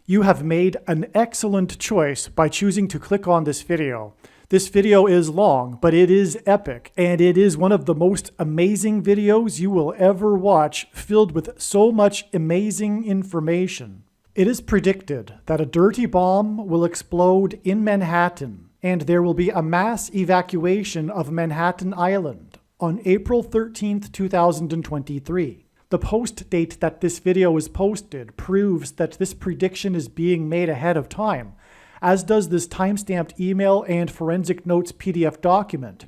You have made an excellent choice by choosing to click on this video. This video is long, but it is epic, and it is one of the most amazing videos you will ever watch, filled with so much amazing information. It is predicted that a dirty bomb will explode in Manhattan, and there will be a mass evacuation of Manhattan Island on April 13th, 2023. The post date that this video is posted proves that this prediction is being made ahead of time, as does this timestamped email and forensic notes PDF document.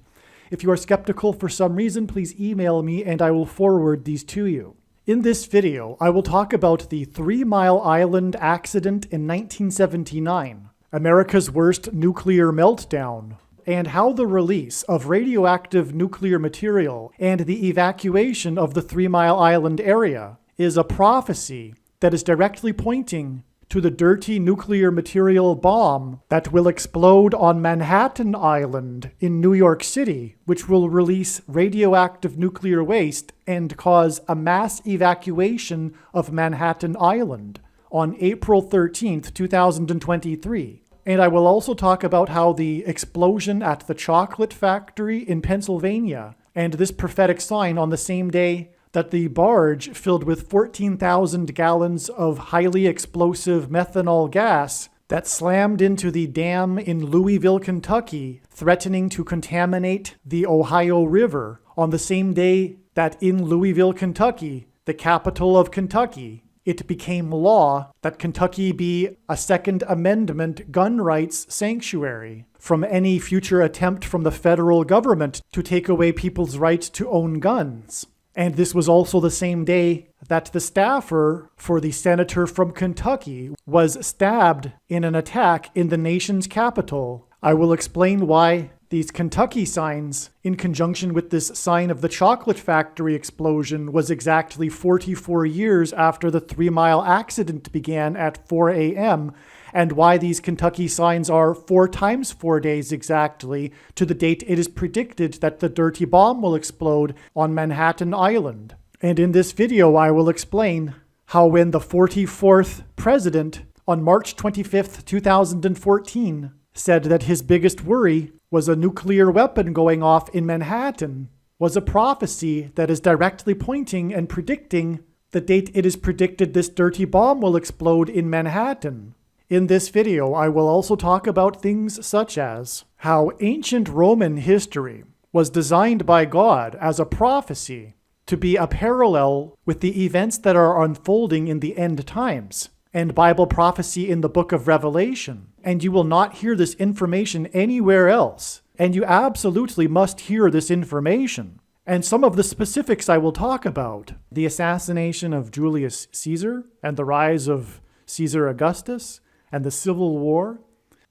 If you are skeptical for some reason, please email me and I will forward these to you. In this video, I will talk about the 3 Mile Island accident in 1979, America's worst nuclear meltdown, and how the release of radioactive nuclear material and the evacuation of the 3 Mile Island area is a prophecy that is directly pointing to the dirty nuclear material bomb that will explode on Manhattan Island in New York City, which will release radioactive nuclear waste and cause a mass evacuation of Manhattan Island on April 13th, 2023. And I will also talk about how the explosion at the chocolate factory in Pennsylvania and this prophetic sign on the same day that the barge filled with 14,000 gallons of highly explosive methanol gas that slammed into the dam in Louisville, Kentucky, threatening to contaminate the Ohio River on the same day that in Louisville, Kentucky, the capital of Kentucky, it became law that Kentucky be a Second Amendment gun rights sanctuary from any future attempt from the federal government to take away people's right to own guns. And this was also the same day that the staffer for the senator from Kentucky was stabbed in an attack in the nation's capital. I will explain why these Kentucky signs, in conjunction with this sign of the chocolate factory explosion, was exactly 44 years after the 3 Mile accident began at 4 a.m., and why these Kentucky signs are 4 times 4 days exactly to the date it is predicted that the dirty bomb will explode on Manhattan Island. And in this video, I will explain how when the 44th president on March 25th, 2014, said that his biggest worry was a nuclear weapon going off in Manhattan, was a prophecy that is directly pointing and predicting the date it is predicted this dirty bomb will explode in Manhattan. In this video, I will also talk about things such as how ancient Roman history was designed by God as a prophecy to be a parallel with the events that are unfolding in the end times, and Bible prophecy in the book of Revelation. And you will not hear this information anywhere else. And you absolutely must hear this information. And some of the specifics I will talk about: the assassination of Julius Caesar and the rise of Caesar Augustus, and the Civil War,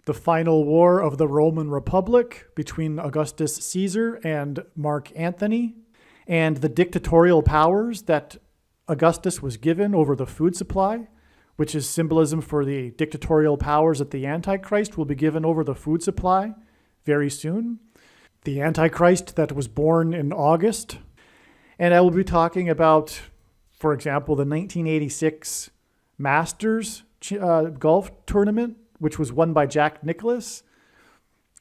the final war of the Roman Republic between Augustus Caesar and Mark Antony, and the dictatorial powers that Augustus was given over the food supply, which is symbolism for the dictatorial powers that the Antichrist will be given over the food supply very soon. The Antichrist that was born in August. And I will be talking about, for example, the 1986 Masters golf tournament, which was won by Jack Nicklaus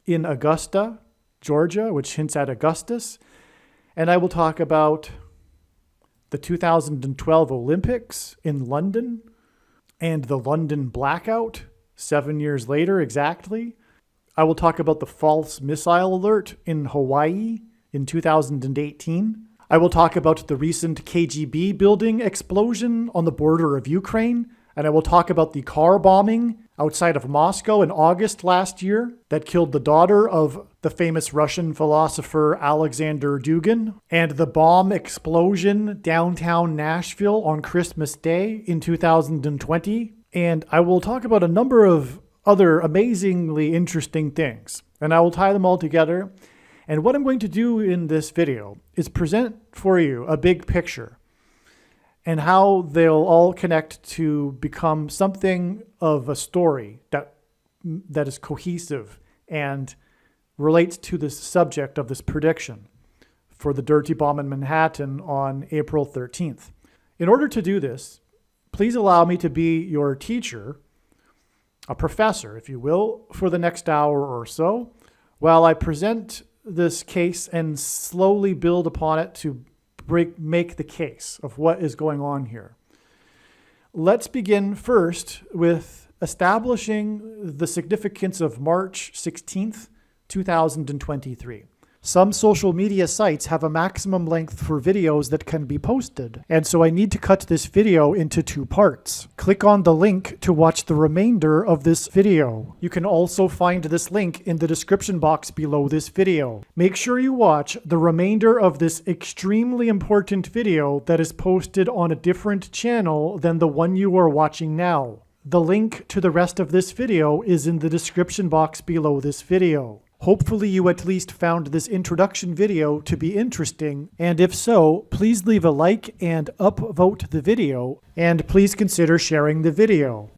in Augusta, Georgia, which hints at Augustus. And I will talk about the 2012 Olympics in London and the London blackout 7 years later exactly. I will talk about the false missile alert in Hawaii in 2018. I will talk about the recent KGB building explosion on the border of Ukraine. And I will talk about the car bombing outside of Moscow in August last year that killed the daughter of the famous Russian philosopher Alexander Dugin, and the bomb explosion downtown Nashville on Christmas Day in 2020. And I will talk about a number of other amazingly interesting things, and I will tie them all together. And what I'm going to do in this video is present for you a big picture and how they'll all connect to become something of a story that is cohesive and relates to this subject of this prediction for the dirty bomb in Manhattan on April 13th. In order to do this, please allow me to be your teacher a professor, if you will, for the next hour or so, while I present this case and slowly build upon it to make the case of what is going on here. Let's begin first with establishing the significance of March 16th, 2023. Some social media sites have a maximum length for videos that can be posted, and so I need to cut this video into 2 parts. Click on the link to watch the remainder of this video. You can also find this link in the description box below this video. Make sure you watch the remainder of this extremely important video that is posted on a different channel than the one you are watching now. The link to the rest of this video is in the description box below this video. Hopefully you at least found this introduction video to be interesting, and if so, please leave a like and upvote the video, and please consider sharing the video.